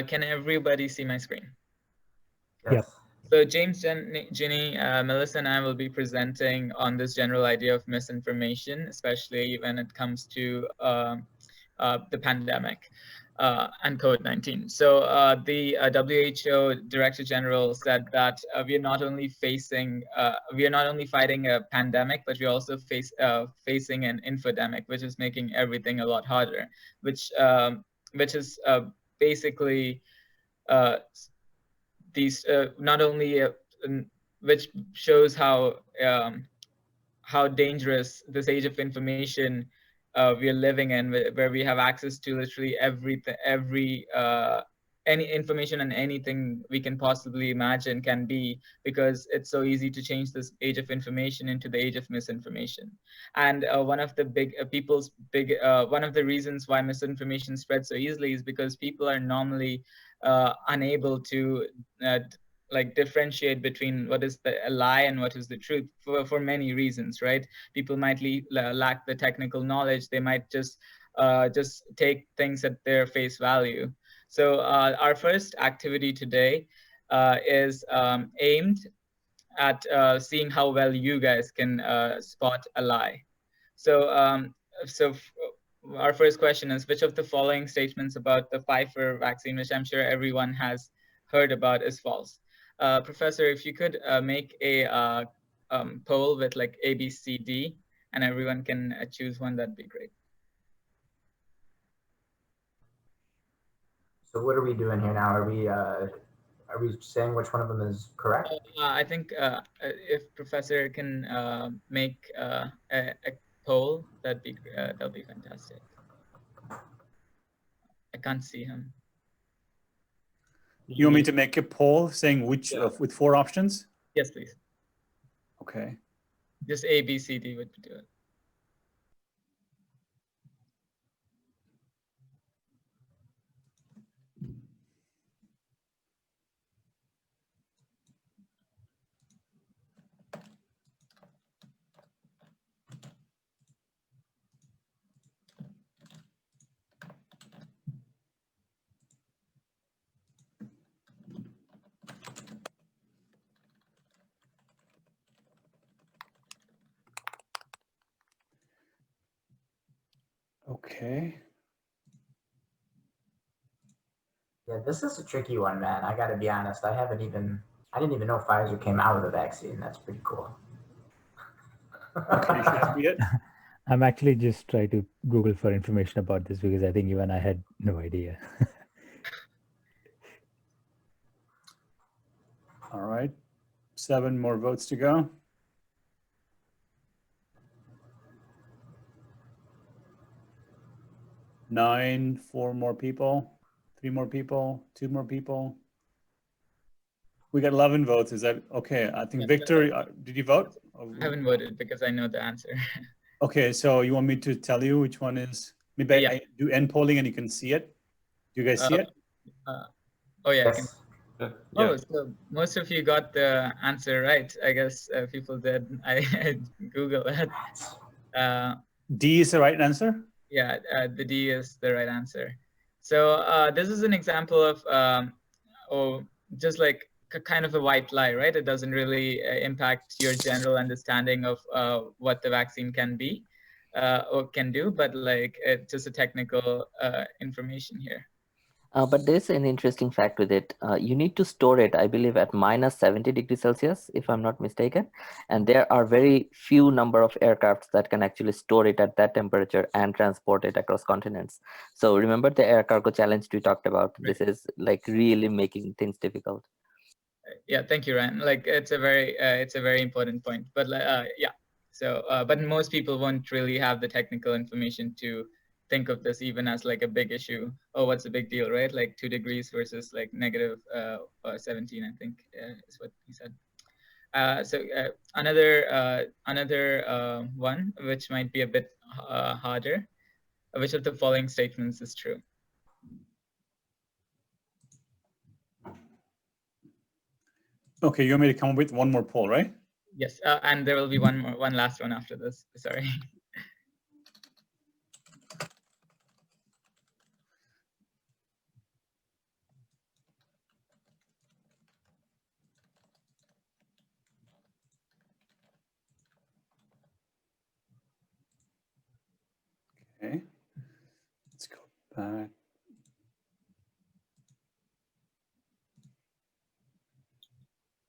Can everybody see my screen? Yep. So James, Ginny, Melissa, and I will be presenting on this general idea of misinformation, especially when it comes to the pandemic and COVID-19. So the WHO Director General said that we are not only fighting a pandemic, but we're also facing an infodemic, which is making everything a lot harder, which is basically these not only which shows how dangerous this age of information we are living in, where we have access to literally any information and anything we can possibly imagine can be, because it's so easy to change this age of information into the age of misinformation. And one of the one of the reasons why misinformation spreads so easily is because people are normally unable to like differentiate between what is a lie and what is the truth for many reasons, right? People might lack the technical knowledge. They might just take things at their face value. So our first activity today is aimed at seeing how well you guys can spot a lie. So our first question is, which of the following statements about the Pfizer vaccine, which I'm sure everyone has heard about, is false? Professor, if you could make a poll with like A, B, C, D, and everyone can choose one, that'd be great. So what are we doing here now? Are we saying which one of them is correct? I think if Professor can make a poll, that'll be fantastic. I can't see him. You want me to make a poll saying which with 4 options? Yes, please. Okay. Just A, B, C, D would do it. Okay. Yeah, this is a tricky one, man. I got to be honest. I didn't even know Pfizer came out with a vaccine. That's pretty cool. Okay, you should read it. I'm actually just trying to Google for information about this because I think even I had no idea. All right. 7 more votes to go. 9, 4 more people, 3 more people, 2 more people. We got 11 votes. Is that okay? I think Victor, did you vote? I haven't voted because I know the answer. Okay, so you want me to tell you which one is? Maybe I do end polling and you can see it. Do you guys see it? Oh yeah, Yes. I can. Oh, so most of you got the answer right. I guess people did. I Googled that. D is the right answer? Yeah, the D is the right answer. So this is an example of, just like kind of a white lie, right? It doesn't really impact your general understanding of what the vaccine can be or can do, but like it's just a technical information here. But there's an interesting fact with it. You need to store it, I believe, at minus 70 degrees Celsius, if I'm not mistaken. And there are very few number of aircrafts that can actually store it at that temperature and transport it across continents. So remember the air cargo challenge we talked about? Right. This is like really making things difficult. Yeah, thank you, Ryan. Like it's a very important point. But yeah, so but most people won't really have the technical information to think of this even as like a big issue. Oh, what's the big deal, right? Like 2 degrees versus like negative 17, I think is what he said. So another one, which might be a bit harder. Which of the following statements is true? Okay, you want me to come up with one more poll, right? Yes, and there will be one last one after this. Sorry. Okay. Let's go back.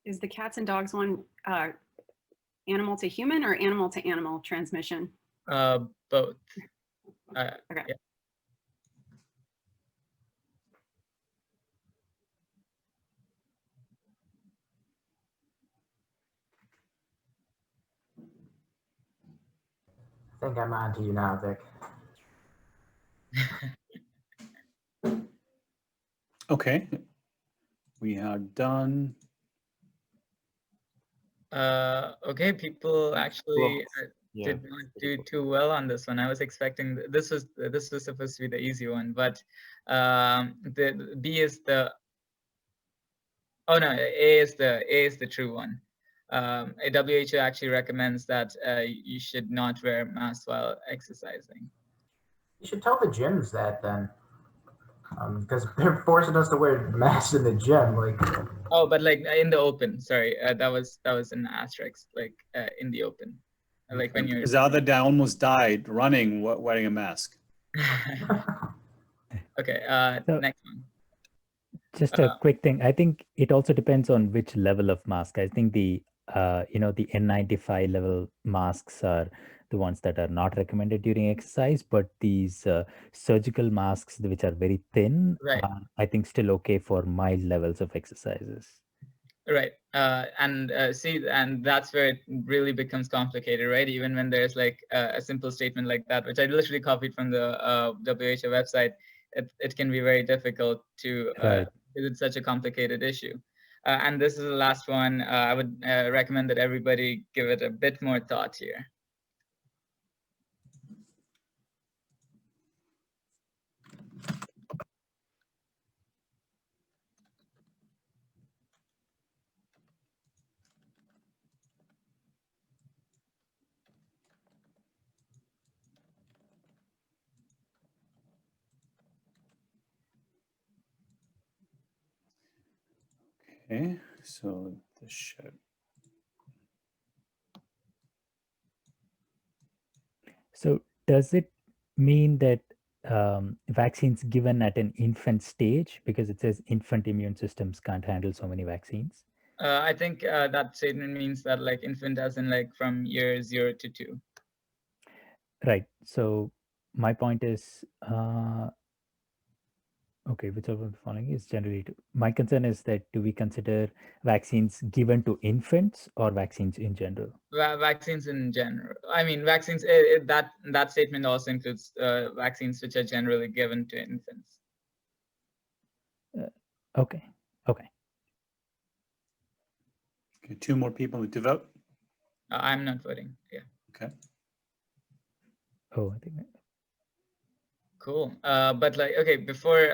Is the cats and dogs one animal to human or animal to animal transmission? Both. Okay. Yeah. I think I'm on to you now, Vic. Okay. We are done. Okay, people actually Yeah, did not do too well on this one. I was expecting this was supposed to be the easy one, but the B is the A is the true one. WHO actually recommends that you should not wear masks while exercising. You should tell the gyms that then, because they're forcing us to wear masks in the gym. Like, Oh, but like in the open. Sorry, that was an asterisk. Like in the open, like when you're. Because the other guy almost died running wearing a mask. Okay. So- Next one. Just a quick thing. I think it also depends on which level of mask. I think the the N95 level masks are the ones that are not recommended during exercise, but these surgical masks, which are very thin, Right. I think still okay for mild levels of exercises. Right. And that's where it really becomes complicated, right? Even when there's like a simple statement like that, which I literally copied from the WHO website, it can be very difficult to, Right. because it's such a complicated issue. And this is the last one. I would recommend that everybody give it a bit more thought here. Okay, so the show. So does it mean that vaccines given at an infant stage, because it says infant immune systems can't handle so many vaccines? I think that statement means that like infant as in like from year 0 to 2. Right. So my point is, okay, which of the following is generally, my concern is that do we consider vaccines given to infants or vaccines in general? Vaccines in general. I mean, vaccines. That statement also includes vaccines which are generally given to infants. Okay. Okay. Okay, 2 more people to vote. I'm not voting. Yeah. Okay. Oh, I think. Cool. But like, okay, before,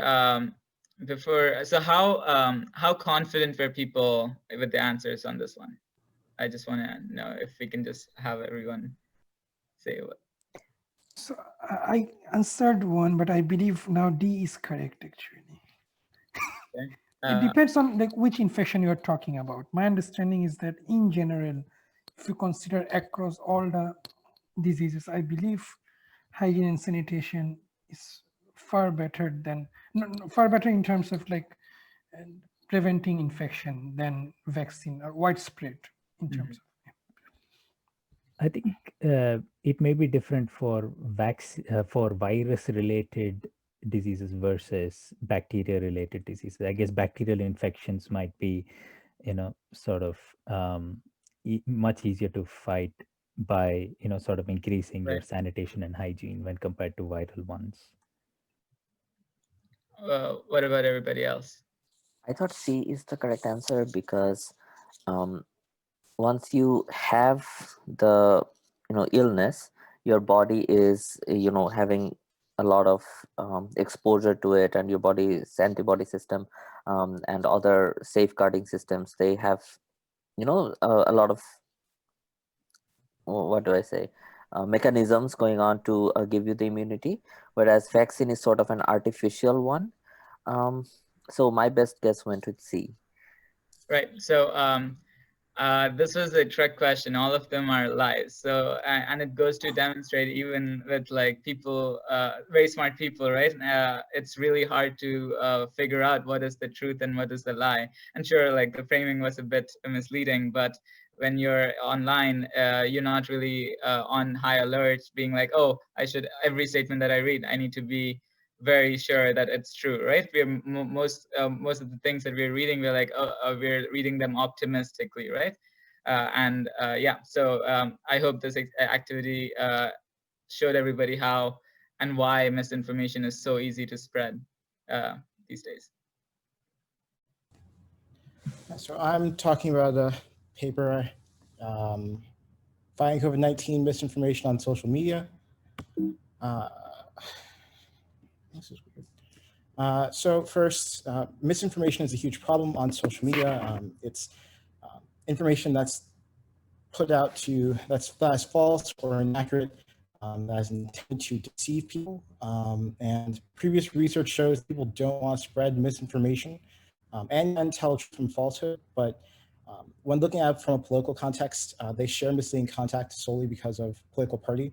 so how confident were people with the answers on this one? I just want to know if we can just have everyone say what. So I answered one, but I believe now D is correct actually. Okay. It depends on like which infection you're talking about. My understanding is that in general, if you consider across all the diseases, I believe hygiene and sanitation is far better than far better in terms of like preventing infection than vaccine or widespread in terms of. I think it may be different for virus-related diseases versus bacteria-related diseases. I guess bacterial infections might be, sort of much easier to fight by, sort of increasing your Right. sanitation and hygiene when compared to viral ones. What about everybody else? I thought C is the correct answer because once you have the illness, your body is having a lot of exposure to it, and your body's antibody system and other safeguarding systems, they have a lot of, what do I say, mechanisms going on to give you the immunity, whereas vaccine is sort of an artificial one. So my best guess went with C. Right. So This was a trick question. All of them are lies. So, and it goes to demonstrate even with like people, very smart people, right? It's really hard to figure out what is the truth and what is the lie. And sure, like the framing was a bit misleading, but when you're online, you're not really on high alert, being like, oh, every statement that I read, I need to be very sure that it's true, right? We're most of the things that we're reading, we're like, we're reading them optimistically, right? Yeah, so I hope this activity showed everybody how and why misinformation is so easy to spread these days. So I'm talking about a paper, Fighting COVID-19 Misinformation on Social Media. This is weird. So first, misinformation is a huge problem on social media. It's information that's put out that's false or inaccurate, that is intended to deceive people. And previous research shows people don't want to spread misinformation and tell truth from falsehood. But when looking at it from a political context, they share misleading content solely because of political party.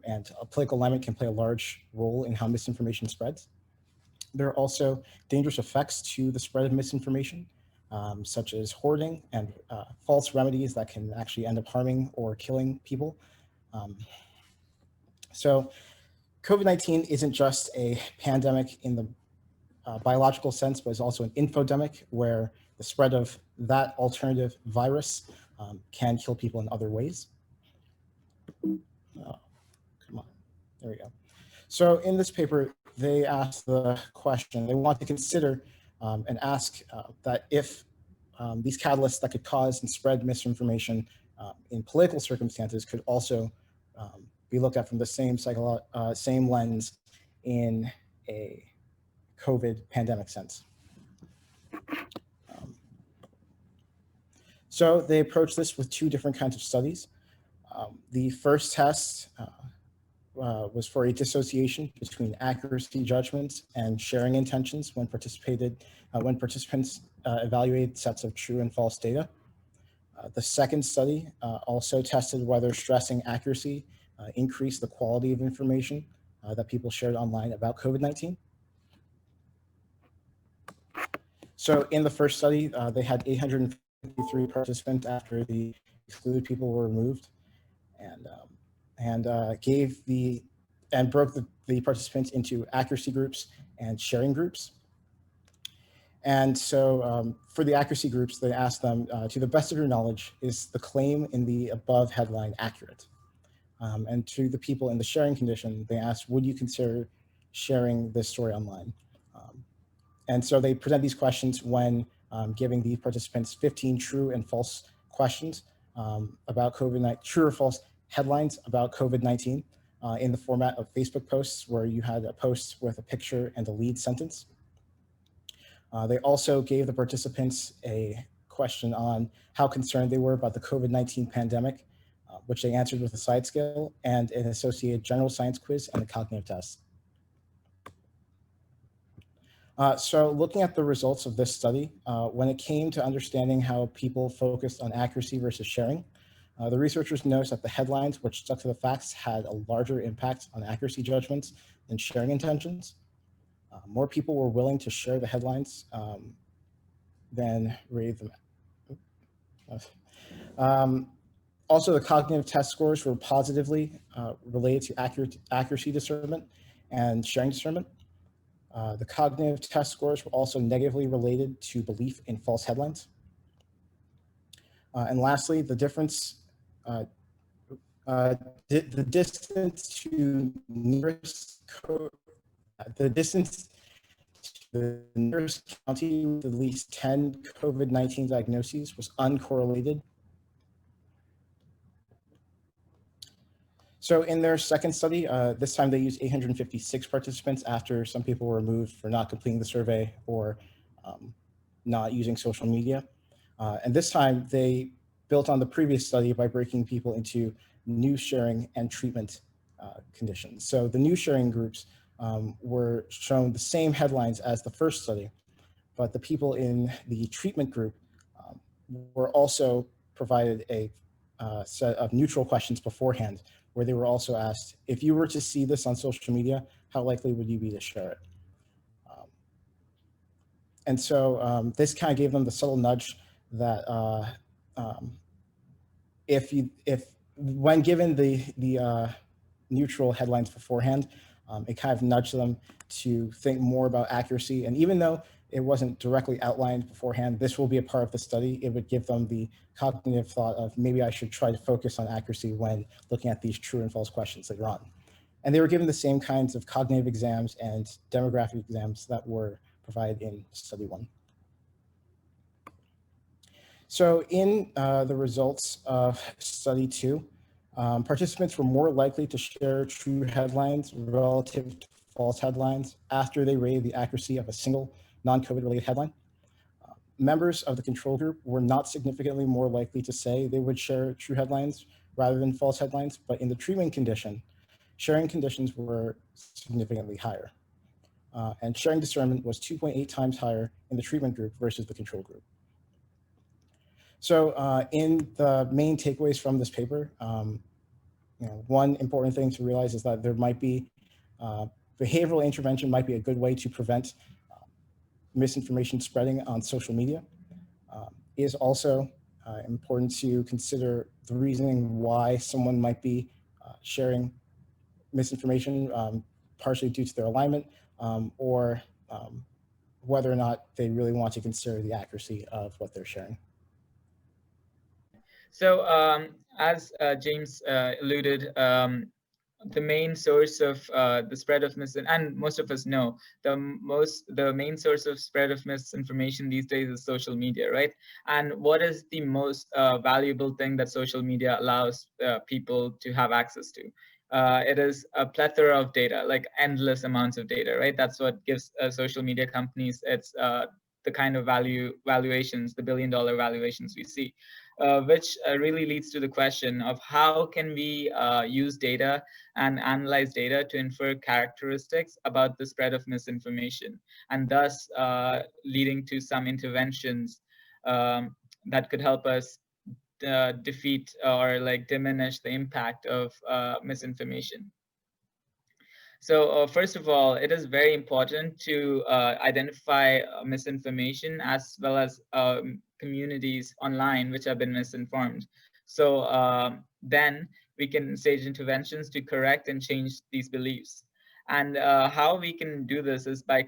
And a political alignment can play a large role in how misinformation spreads. There are also dangerous effects to the spread of misinformation, such as hoarding and false remedies that can actually end up harming or killing people. So COVID-19 isn't just a pandemic in the biological sense, but it's also an infodemic where the spread of that alternative virus can kill people in other ways. Oh, come on, there we go. So in this paper, they asked the question, they want to consider and ask that if these catalysts that could cause and spread misinformation in political circumstances could also be looked at from the same lens in a COVID pandemic sense. So they approached this with two different kinds of studies. The first test was for a dissociation between accuracy judgments and sharing intentions when participants evaluated sets of true and false data. The second study also tested whether stressing accuracy increased the quality of information that people shared online about COVID-19. So in the first study, they had 853 participants after the excluded people were removed, and broke the participants into accuracy groups and sharing groups. And so for the accuracy groups, they asked them, to the best of your knowledge, is the claim in the above headline accurate? And to the people in the sharing condition, they asked, would you consider sharing this story online? And so they present these questions when giving the participants 15 true and false questions about COVID-19, true or false headlines about COVID-19 in the format of Facebook posts, where you had a post with a picture and a lead sentence. They also gave the participants a question on how concerned they were about the COVID-19 pandemic, which they answered with a side scale and an associated general science quiz and a cognitive test. So looking at the results of this study, when it came to understanding how people focused on accuracy versus sharing, the researchers noticed that the headlines, which stuck to the facts, had a larger impact on accuracy judgments than sharing intentions. More people were willing to share the headlines than read them. Also, the cognitive test scores were positively related to accuracy discernment and sharing discernment. The cognitive test scores were also negatively related to belief in false headlines. And lastly, the distance to the nearest county with at least 10 COVID-19 diagnoses was uncorrelated. So in their second study, this time they used 856 participants after some people were removed for not completing the survey or not using social media. And this time they built on the previous study by breaking people into news sharing and treatment conditions. So the news sharing groups were shown the same headlines as the first study, but the people in the treatment group were also provided a set of neutral questions beforehand, where they were also asked, if you were to see this on social media, how likely would you be to share it? And so this kind of gave them the subtle nudge that when given the neutral headlines beforehand, it kind of nudged them to think more about accuracy. And even though it wasn't directly outlined beforehand, this will be a part of the study. It would give them the cognitive thought of maybe I should try to focus on accuracy when looking at these true and false questions later on. And they were given the same kinds of cognitive exams and demographic exams that were provided in study 1. So in the results of study 2, participants were more likely to share true headlines relative to false headlines after they rated the accuracy of a single non-COVID related headline. Members of the control group were not significantly more likely to say they would share true headlines rather than false headlines, but in the treatment condition, sharing conditions were significantly higher. And sharing discernment was 2.8 times higher in the treatment group versus the control group. So in the main takeaways from this paper, one important thing to realize is that there might be behavioral intervention might be a good way to prevent misinformation spreading on social media. It is also important to consider the reasoning why someone might be sharing misinformation, partially due to their alignment, or whether or not they really want to consider the accuracy of what they're sharing. So as James alluded, the main source of the spread of and most of us know, the main source of spread of misinformation these days is social media, right? And what is the most valuable thing that social media allows people to have access to? It is a plethora of data, like endless amounts of data, right? That's what gives social media companies its the kind of valuations, the billion-dollar valuations we see. Which really leads to the question of how can we use data and analyze data to infer characteristics about the spread of misinformation, and thus leading to some interventions that could help us defeat or diminish the impact of misinformation. So first of all, it is very important to identify misinformation as well as communities online which have been misinformed. So then we can stage interventions to correct and change these beliefs. And how we can do this is by,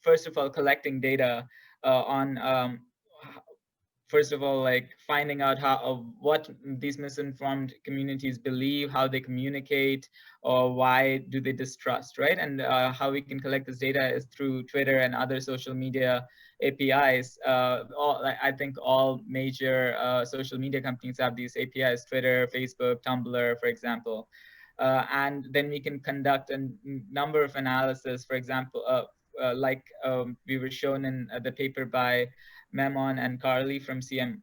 first of all, collecting data on first of all, finding out what these misinformed communities believe, how they communicate, or why do they distrust, right? And how we can collect this data is through Twitter and other social media APIs. I think all major social media companies have these APIs: Twitter, Facebook, Tumblr, for example. And then we can conduct a number of analysis, for example, we were shown in the paper by Memon and Carly from CMU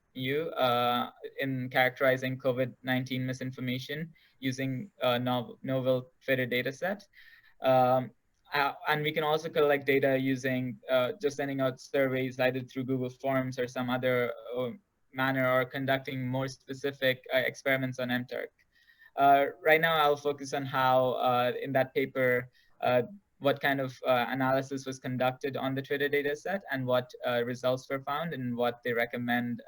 in characterizing COVID-19 misinformation using a novel Twitter dataset. And we can also collect data using just sending out surveys either through Google Forms or some other manner, or conducting more specific experiments on MTurk. Right now, I'll focus on how in that paper, what kind of analysis was conducted on the Twitter data set, and what results were found, and what they recommend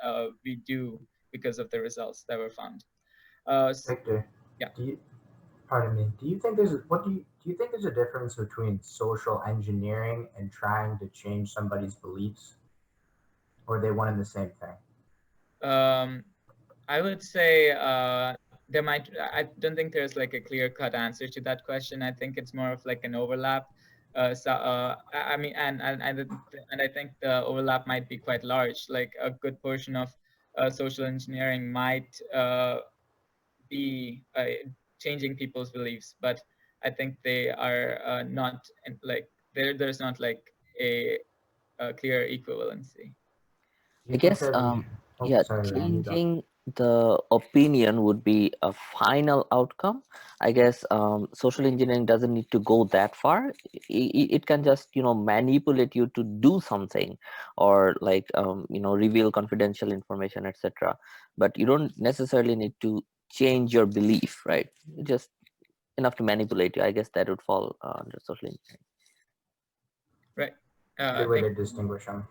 we do because of the results that were found. Victor, yeah. Pardon me. Do you think there's a difference between social engineering and trying to change somebody's beliefs, or are they one and the same thing? I would say I don't think there's a clear-cut answer to that question. I think it's more of an overlap. I mean, and I think the overlap might be quite large. A good portion of social engineering might be changing people's beliefs, but I think they are not there's not a clear equivalency. I guess sorry, the opinion would be a final outcome. I guess social engineering doesn't need to go that far. It can just, you know, manipulate you to do something, or like, you know, reveal confidential information, etc. But you don't necessarily need to change your belief, right? Just enough to manipulate you. I guess that would fall under social engineering. Right. Good way to distinguish them.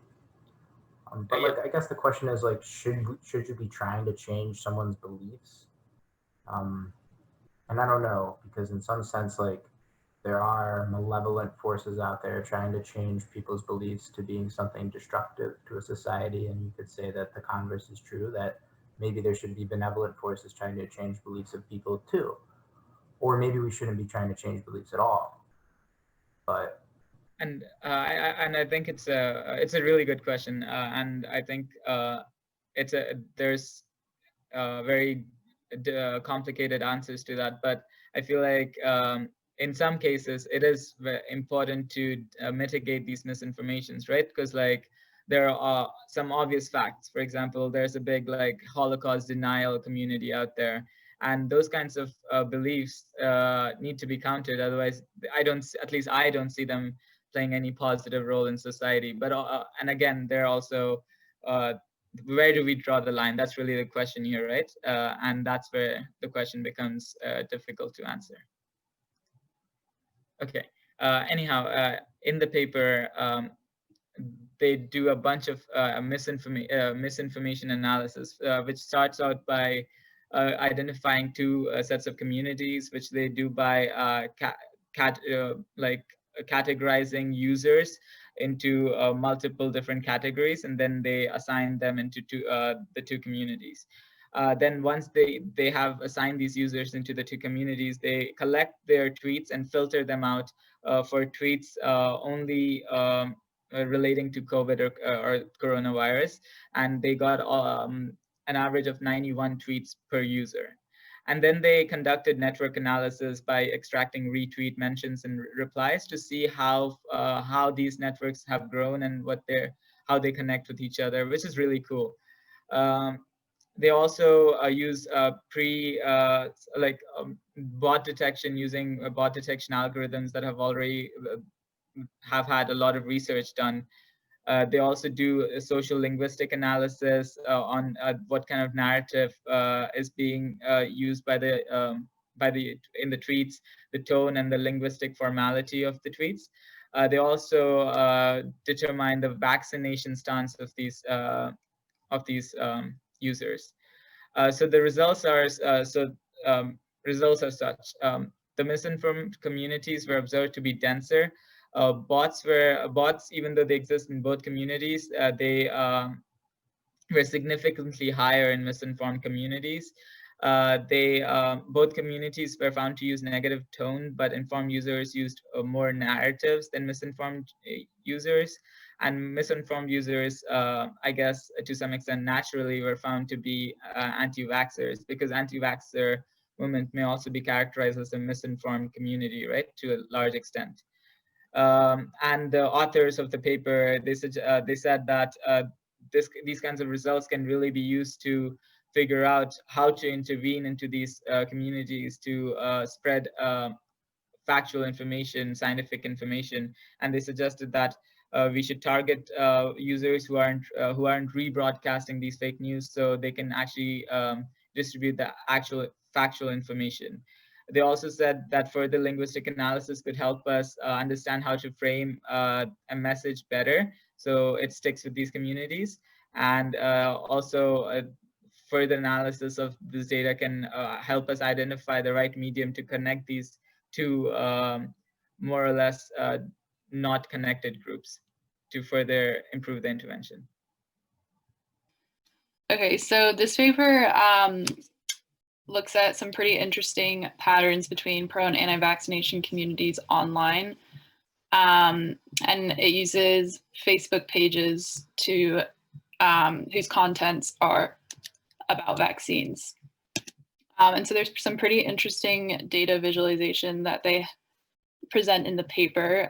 But like, I guess the question is like, should you be trying to change someone's beliefs? And I don't know, because in some sense, like, there are malevolent forces out there trying to change people's beliefs to being something destructive to a society. And you could say that the converse is true, that maybe there should be benevolent forces trying to change beliefs of people too. Or maybe we shouldn't be trying to change beliefs at all. But and I think it's a really good question, and I think there's very complicated answers to that, but I feel like in some cases it is important to mitigate these misinformations, right? Because like there are some obvious facts. For example, there's a big like Holocaust denial community out there, and those kinds of beliefs need to be countered. Otherwise, at least I don't see them playing any positive role in society. But and again, they're also where do we draw the line? That's really the question here, right? And that's where the question becomes difficult to answer. Okay. Anyhow, in the paper, they do a bunch of misinformation analysis, which starts out by identifying two sets of communities, which they do by categorizing users into multiple different categories, and then they assign them into the two communities. Then once they have assigned these users into the two communities, they collect their tweets and filter them out for tweets only relating to COVID or coronavirus, and they got an average of 91 tweets per user. And then they conducted network analysis by extracting retweet mentions and replies to see how these networks have grown and how they connect with each other, which is really cool. They also use bot detection using bot detection algorithms that have already have had a lot of research done. They also do a social linguistic analysis on what kind of narrative is being used in the tweets, the tone and the linguistic formality of the tweets. They also determine the vaccination stance of these users. So the results are such. The misinformed communities were observed to be denser. Bots, even though they exist in both communities, they were significantly higher in misinformed communities. Both communities were found to use negative tone, but informed users used more narratives than misinformed users. And misinformed users, I guess, to some extent, naturally were found to be anti-vaxxers, because anti-vaxxer movement may also be characterized as a misinformed community, right, to a large extent. And the authors of the paper, they said that these kinds of results can really be used to figure out how to intervene into these communities to spread factual information, scientific information. And they suggested that we should target users who aren't rebroadcasting these fake news, so they can actually distribute the actual factual information. They also said that further linguistic analysis could help us understand how to frame a message better, so it sticks with these communities. And also further analysis of this data can help us identify the right medium to connect these two more or less not connected groups to further improve the intervention. Okay, so this paper looks at some pretty interesting patterns between pro and anti-vaccination communities online. And it uses Facebook pages to whose contents are about vaccines. And so there's some pretty interesting data visualization that they present in the paper.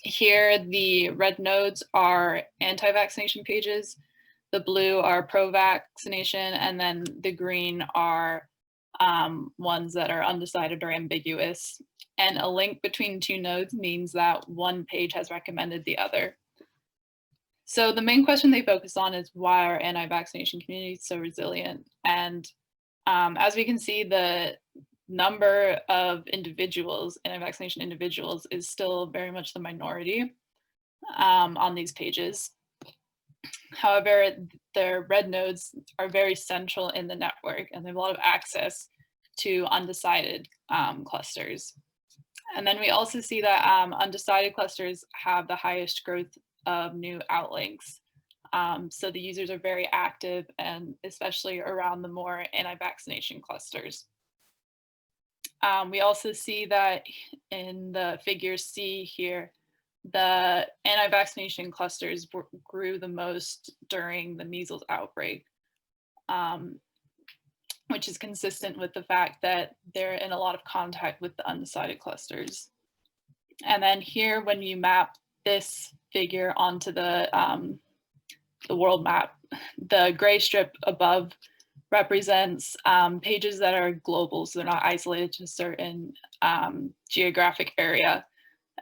Here, the red nodes are anti-vaccination pages. The blue are pro-vaccination, and then the green are ones that are undecided or ambiguous. And a link between two nodes means that one page has recommended the other. So the main question they focus on is why are anti-vaccination communities so resilient? And as we can see, the number of individuals, anti-vaccination individuals, is still very much the minority on these pages. However, their red nodes are very central in the network, and they have a lot of access to undecided clusters. And then we also see that undecided clusters have the highest growth of new outlinks. So the users are very active, and especially around the more anti-vaccination clusters. We also see that in the figure C here, the anti-vaccination clusters grew the most during the measles outbreak, which is consistent with the fact that they're in a lot of contact with the undecided clusters. And then here, when you map this figure onto the world map, the gray strip above represents pages that are global, so they're not isolated to a certain geographic area.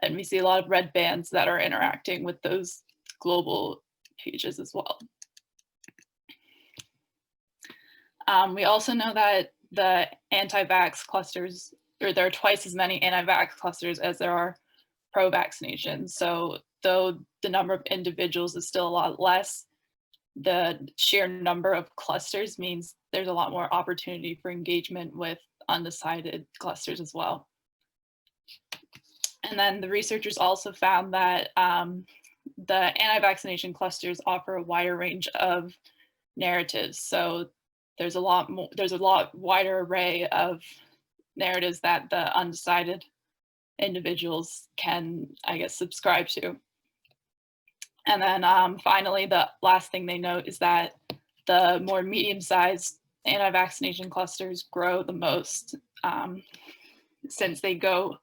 And we see a lot of red bands that are interacting with those global pages as well. We also know that the anti-vax clusters, or there are twice as many anti-vax clusters as there are pro-vaccination. So though the number of individuals is still a lot less, the sheer number of clusters means there's a lot more opportunity for engagement with undecided clusters as well. And then the researchers also found that the anti-vaccination clusters offer a wider range of narratives. So there's a lot wider array of narratives that the undecided individuals can, I guess, subscribe to. And then finally, the last thing they note is that the more medium-sized anti-vaccination clusters grow the most, since they go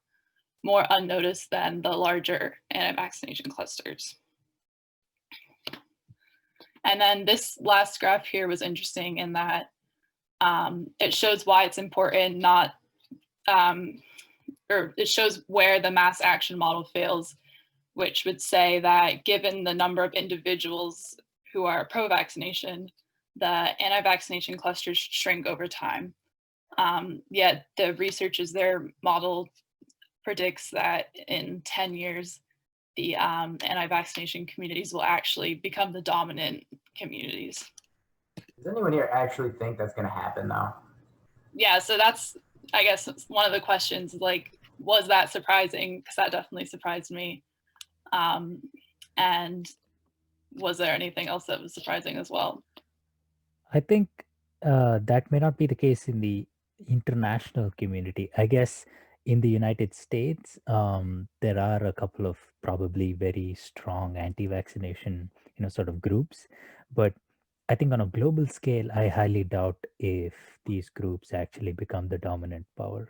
more unnoticed than the larger anti-vaccination clusters. And then this last graph here was interesting in that it shows why it's important or it shows where the mass action model fails, which would say that given the number of individuals who are pro-vaccination, the anti-vaccination clusters shrink over time. Yet the researchers, their model predicts that in 10 years, the anti-vaccination communities will actually become the dominant communities. Does anyone here actually think that's going to happen though? Yeah, so that's, I guess, one of the questions, like, was that surprising? Because that definitely surprised me. And was there anything else that was surprising as well? I think that may not be the case in the international community. I guess in the United States, there are a couple of probably very strong anti-vaccination, sort of groups. But I think on a global scale, I highly doubt if these groups actually become the dominant power.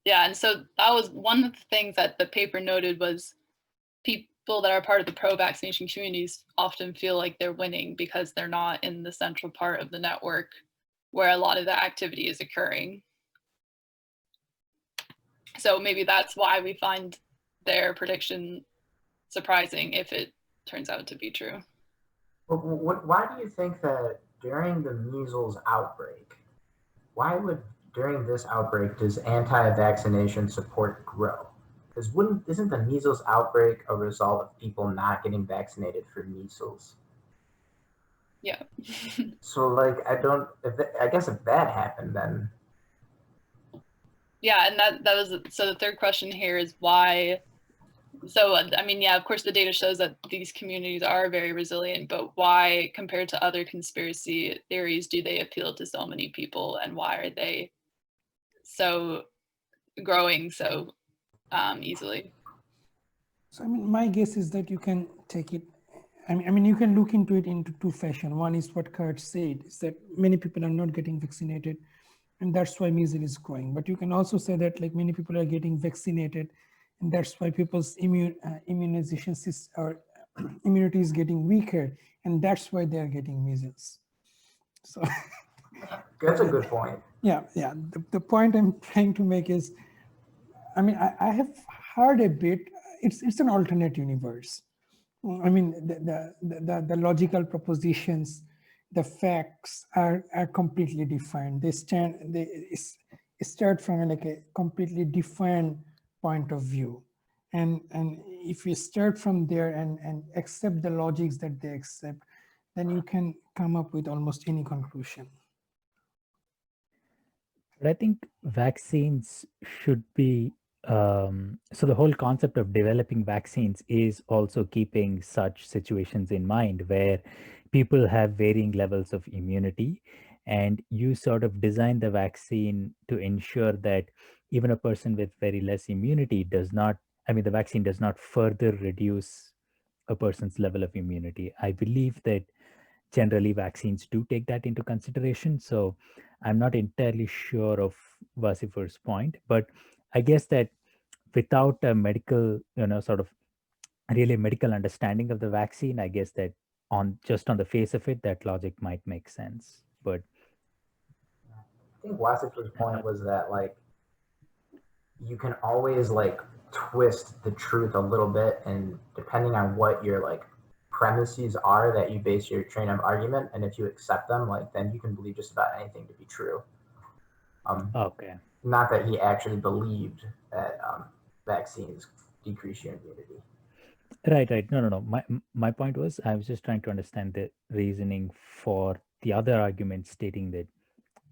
Yeah, and so that was one of the things that the paper noted was people that are part of the pro-vaccination communities often feel like they're winning because they're not in the central part of the network where a lot of the activity is occurring. So maybe that's why we find their prediction surprising if it turns out to be true. Why do you think that during the measles outbreak, during this outbreak does anti-vaccination support grow? Because isn't the measles outbreak a result of people not getting vaccinated for measles? Yeah. So like, I guess if that happened, then. Yeah, and that was, so the third question here is why. So, I mean, yeah, of course, the data shows that these communities are very resilient, but why, compared to other conspiracy theories, do they appeal to so many people, and why are they so growing so easily? So, I mean, my guess is that you can take it, I mean, you can look into it into two fashion. One is what Kurt said, is that many people are not getting vaccinated, and that's why measles is growing. But you can also say that like many people are getting vaccinated, and that's why people's immunization system or immunity is getting weaker, and that's why they are getting measles. So That's a good point. yeah. The point I'm trying to make is, I mean, I have heard a bit. It's an alternate universe. I mean, the logical propositions, the facts are completely defined. They start from like a completely defined point of view, and if you start from there and accept the logics that they accept, then you can come up with almost any conclusion. But I think vaccines should be, so the whole concept of developing vaccines is also keeping such situations in mind where people have varying levels of immunity, and you sort of design the vaccine to ensure that even a person with very less immunity does not, I mean, the vaccine does not further reduce a person's level of immunity. I believe that generally vaccines do take that into consideration. So I'm not entirely sure of Vasifer's point, but I guess that without a medical, sort of really medical understanding of the vaccine, I guess that just on the face of it, that logic might make sense. But I think Vasifer's point was that like you can always like twist the truth a little bit, and depending on what your like premises are that you base your train of argument, and if you accept them, like then you can believe just about anything to be true. Okay. Not that he actually believed that vaccines decrease your immunity. Right. No. My point was, I was just trying to understand the reasoning for the other argument stating that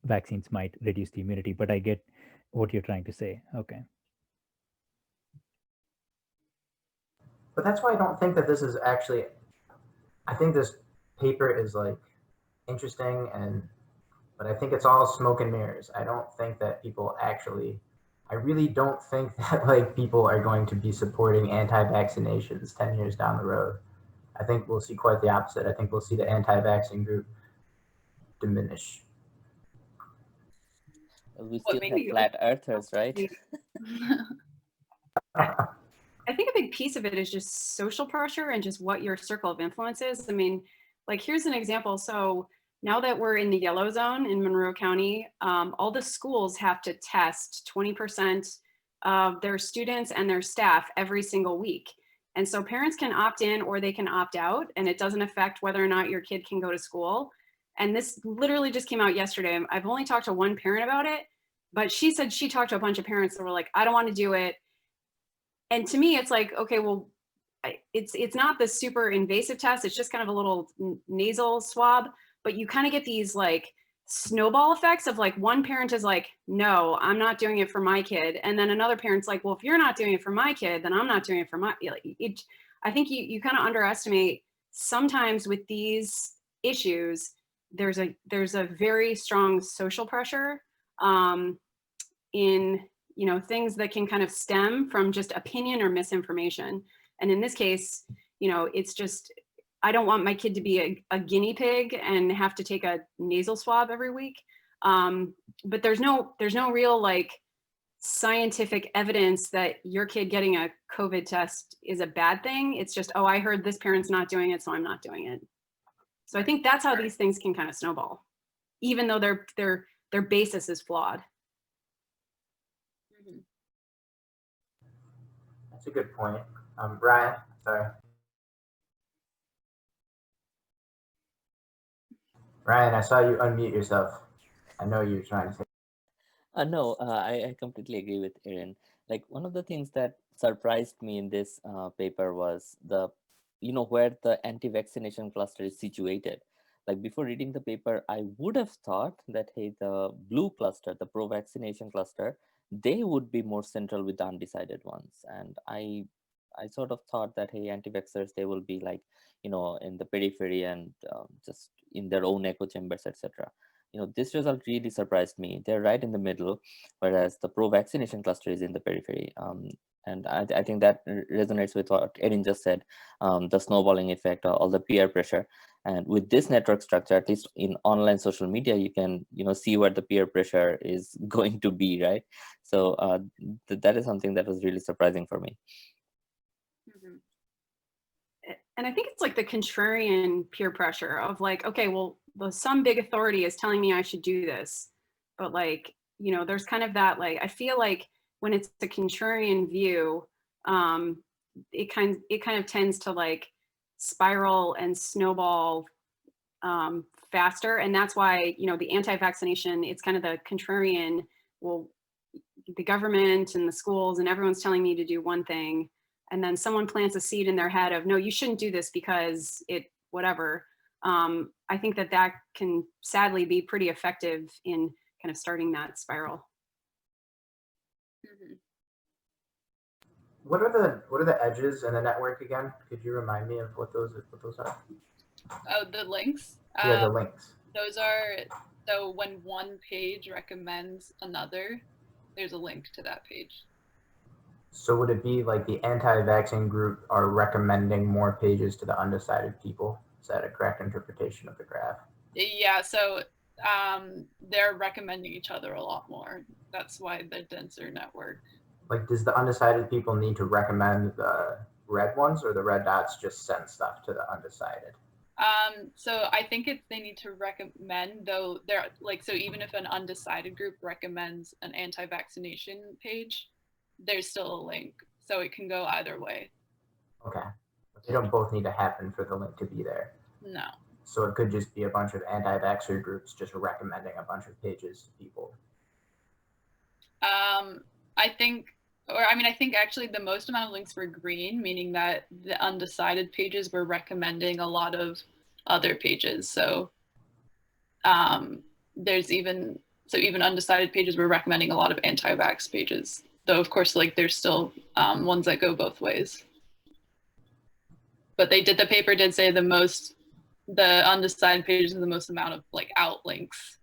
vaccines might reduce the immunity, but I get what you're trying to say. Okay. But that's why I don't think that this is actually, I think this paper is like interesting, but I think it's all smoke and mirrors. I don't think that people actually, I really don't think that like people are going to be supporting anti-vaccinations 10 years down the road. I think we'll see quite the opposite. I think we'll see the anti-vaccine group diminish. We still have flat earthers, right? I think a big piece of it is just social pressure and just what your circle of influence is. I mean, like, here's an example. So now that we're in the yellow zone in Monroe County, all the schools have to test 20% of their students and their staff every single week. And so parents can opt in or they can opt out, and it doesn't affect whether or not your kid can go to school. And this literally just came out yesterday. I've only talked to one parent about it, but she said she talked to a bunch of parents that were like, I don't want to do it. And to me, it's like, okay, well, it's not the super invasive test. It's just kind of a little nasal swab, but you kind of get these like snowball effects of like one parent is like, no, I'm not doing it for my kid. And then another parent's like, well, if you're not doing it for my kid, then I'm not doing it for my, I think you kind of underestimate sometimes with these issues, there's a very strong social pressure in, things that can kind of stem from just opinion or misinformation. And in this case, it's just, I don't want my kid to be a guinea pig and have to take a nasal swab every week. But there's no real like scientific evidence that your kid getting a COVID test is a bad thing. It's just, oh, I heard this parent's not doing it, so I'm not doing it. So I think that's how these things can kind of snowball, even though their basis is flawed. That's a good point. Ryan, sorry. Ryan, I saw you unmute yourself. I know you're trying to say. No, I completely agree with Erin. Like one of the things that surprised me in this paper was where the anti-vaccination cluster is situated. Like before reading the paper, I would have thought that, hey, the blue cluster, the pro-vaccination cluster, they would be more central with the undecided ones. And I sort of thought that, hey, anti-vaxxers, they will be like, in the periphery and just in their own echo chambers, etc. This result really surprised me. They're right in the middle, whereas the pro-vaccination cluster is in the periphery. And I think that resonates with what Erin just said, the snowballing effect, all the peer pressure. And with this network structure, at least in online social media, you can see where the peer pressure is going to be, right? So that is something that was really surprising for me. And I think it's like the contrarian peer pressure of like, okay, well, some big authority is telling me I should do this. But like, you know, there's kind of that, like, I feel like when it's a contrarian view, it kind of tends to like spiral and snowball faster. And that's why, you know, the anti-vaccination, it's kind of the contrarian, well, the government and the schools and everyone's telling me to do one thing. And then someone plants a seed in their head of, no, you shouldn't do this because it, whatever. I think that that can sadly be pretty effective in kind of starting that spiral. Mhm. What are the edges in a network again? Could you remind me of what those are? Oh, the links? Yeah, the links. Those are, so when one page recommends another, there's a link to that page. So would it be like the anti-vaccine group are recommending more pages to the undecided people? Is that a correct interpretation of the graph? Yeah, so they're recommending each other a lot more. That's why the denser network. Like, does the undecided people need to recommend the red ones, or the red dots just send stuff to the undecided? So I think they need to recommend, though they're like, so even if an undecided group recommends an anti-vaccination page, there's still a link. So it can go either way. Okay. But they don't both need to happen for the link to be there. No. So it could just be a bunch of anti-vaxxer groups just recommending a bunch of pages to people. I think actually the most amount of links were green, meaning that the undecided pages were recommending a lot of other pages. So even undecided pages were recommending a lot of anti-vax pages. Though of course, like there's still ones that go both ways. But the paper did say the undecided pages have the most amount of like outlinks